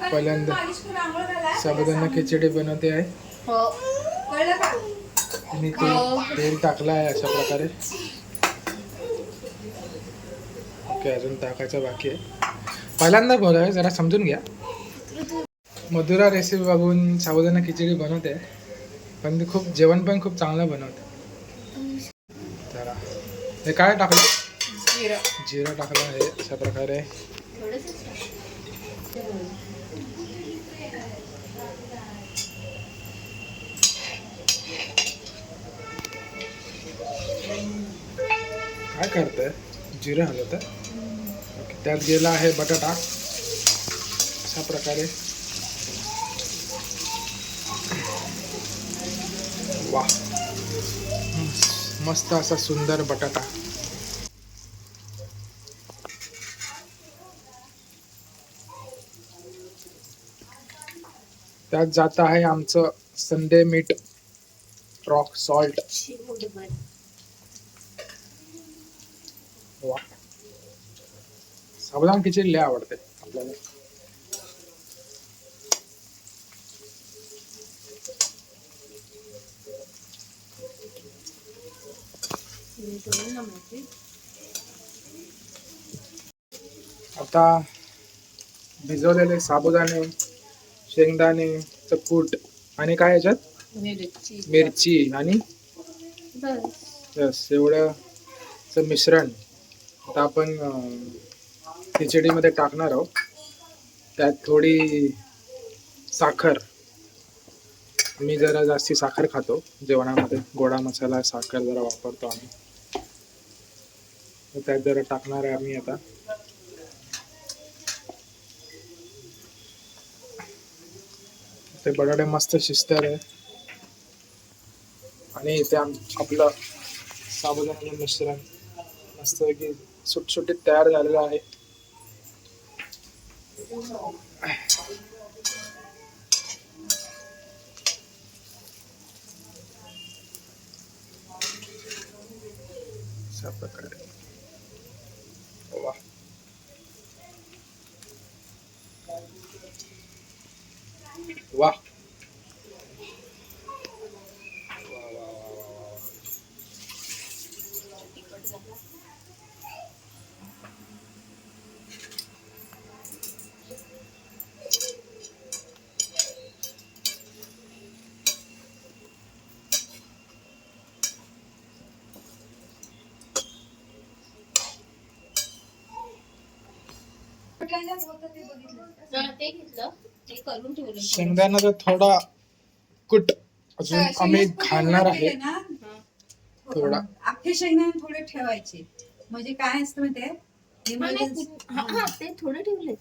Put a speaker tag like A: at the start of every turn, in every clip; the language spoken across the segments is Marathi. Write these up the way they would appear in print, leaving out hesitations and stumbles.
A: पहिल्यांदा साबुदाणा खिचडी बनवते आहे आणि तेल टाकलं आहे अशा प्रकारे. ओके, अजून टाकायचं बाकी आहे. पहिल्यांदा बोलाय, जरा समजून घ्या. मधुरा रेसिपी बघून साबुदाणा खिचडी बनवते, पण ती खूप जेवण पण खूप चांगलं बनवते. जरा हे काय टाकलं? जिरा टाकलं आहे अशा प्रकारे. काय करतंय? जिरा हलवत. ओके, त्यात गेला आहे बटाटा अशा प्रकारे. वा, मस्त असा सुंदर बटाटा. त्यात जात आहे आमचं संडे मीठ, रॉक सॉल्ट. वा, साबुदाणा खिचडी लय आवडते आपल्याला. आता भिजवलेले साबुदाणे, शेंगदाणे, कूट आणि काय याच्यात मिरची आणि बस एवढं मिश्रण आता आपण खिचडीमध्ये टाकणार आहोत. त्यात थोडी साखर, मी जरा जास्ती साखर खातो जेवणामध्ये, गोडा मसाला साखर जरा वापरतो आम्ही. त्यात जरा टाकणार आहे आम्ही आता. ते बटाटे मस्त शिजतात आहे आणि इथे आपलं साबुदाण्याचे मिश्रण मस्त की सुटसुटीत तयार झालेलं आहे. अशा प्रकारे. वा, वा, शेंगदाण्याचा थोडा कूट अजून आम्ही घालणार आहे. थोडा
B: अख्खे शेंगदाणे थोडे ठेवायचे, म्हणजे काय असतं माहितीये,
C: ते थोडे ठेवले.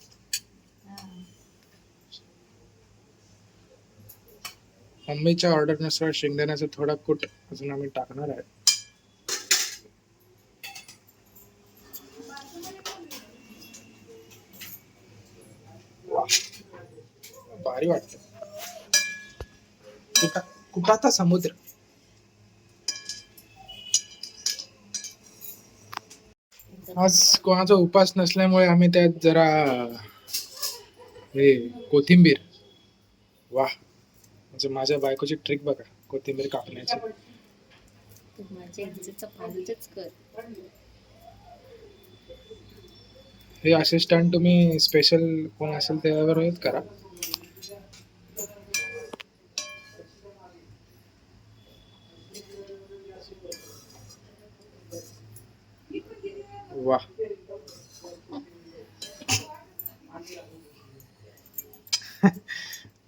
A: मम्मीच्या ऑर्डरनुसार शेंगदाण्याचा थोडा कूट अजून आम्ही टाकणार आहे. भारी वाटत. कुटाचा समुद्र. आज कोणाचा उपास नसल्यामुळे आम्ही त्यात जरा हे कोथिंबीर. वा, म्हणजे माझ्या बायकोची ट्रिक बघा, कोथिंबीर कापण्याची. हे असिस्टंट तुम्ही स्पेशल कोण असेल त्यावर करा. वा,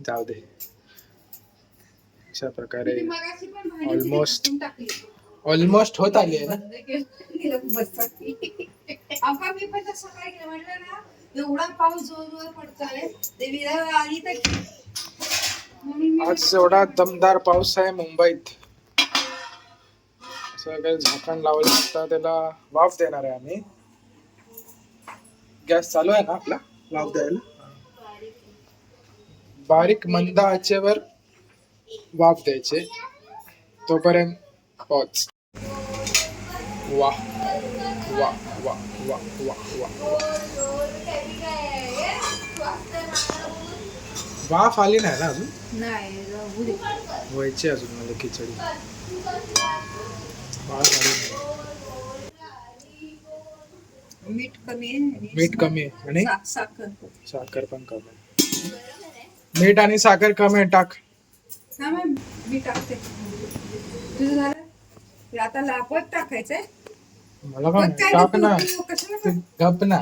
A: जाऊ दे. अशा प्रकारे ऑलमोस्ट होत आली आहे ना.
B: मी पण तसं काय केलं म्हटलं ना, एवढा पाऊस जोर पडतोय, देवीला आली तर
A: आज एवढा दमदार पाऊस आहे मुंबईत. असं काही झाकण लावलं असता त्याला वाफ देणार आहे आम्ही. गॅस चालू आहे ना आपला वाफ द्यायला. बारीक मंद आचेवर वाफ द्यायचे तोपर्यंत पोच. वा, वा, वा, वा, वा, वा. वाफ आली नाही ना अजून?
B: नाही राहू दे.
A: व्हायची अजून मला खिचडी. वाफ आली नाही.
B: मीठ कमी आहे आणि
A: मीठ कमी आहे आणि
B: साखर.
A: साखर पण कमी आहे. मीठ आणि साखर कमी आहे, टाक.
B: हा मॅम मी टाकते. तुझं झालं? हे आता लापत टाकायचंय.
A: मला
B: पण
A: पण
B: काय
A: टाक
B: रे
A: ना.
B: तू कशाला
A: ते गप ना.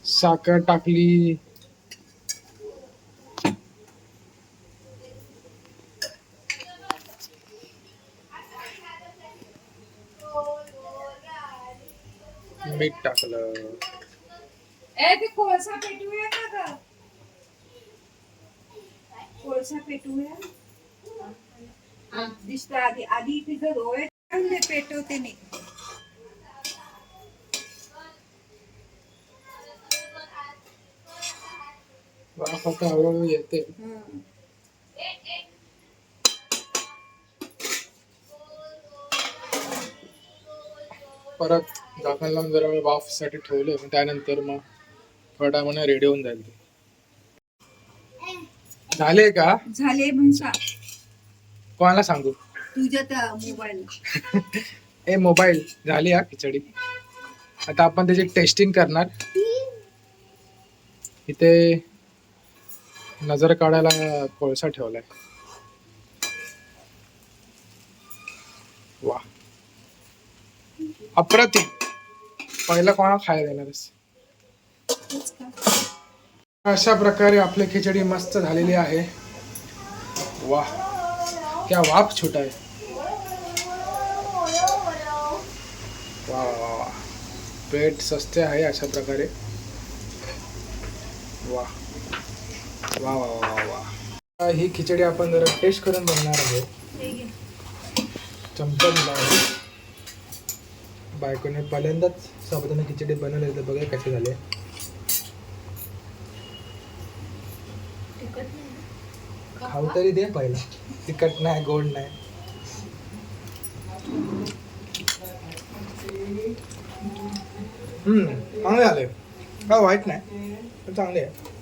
A: साखर टाकली. मीठ टाकलं.
B: ए ते कोळसा पेटवूया का ग? कोळसा पेटवूया. दिसतं आधी आधी तिचं डोळे चांगले पेटवते मी.
A: वाफ आता हळूहळू येते.
B: हं.
A: परत झाकण लावून जरा वेळ वाफसाठी ठेवले, मग त्यानंतर मग थोड्या टायमाने रेडी होऊन जाईल. झाले का?
B: झाले म्हणून सांग
A: कोणाला सांगू?
B: तुझ्या त्या मोबाईल.
A: ए मोबाईल, झाली हा खिचडी. आता आपण त्याची टेस्टिंग करणार. इथे नजर काढायला कोळसा ठेवलाय. वा, अप्रतिम. पहिला कोणा खायला देणारच. अशा प्रकारे आपली खिचडी मस्त झालेली आहे. वा, क्या वाफ छोटा आहे. वा वा वा, प्लेट सस्ते आहे अशा प्रकारे. वा वा वा वा वा. ही खिचडी आपण जरा टेस्ट करून बघणार आहोत. चमचा दिला आहे. बायकोने पहिल्यांदाच साबुदाणा खिचडी बनवली, तर बघा कशी झाली. खाऊ तरी दे पहिला. तिखट नाही, गोड नाही. चांगले झाले, काय वाईट नाही, पण चांगले आहे.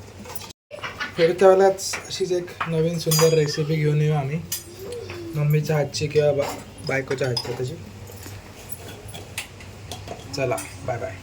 A: फिरत्या वेळेलाच अशीच एक नवीन सुंदर रेसिपी घेऊन येऊ आम्ही, मम्मीच्या हातची किंवा बायकोच्या हातची त्याची. चला, बाय बाय.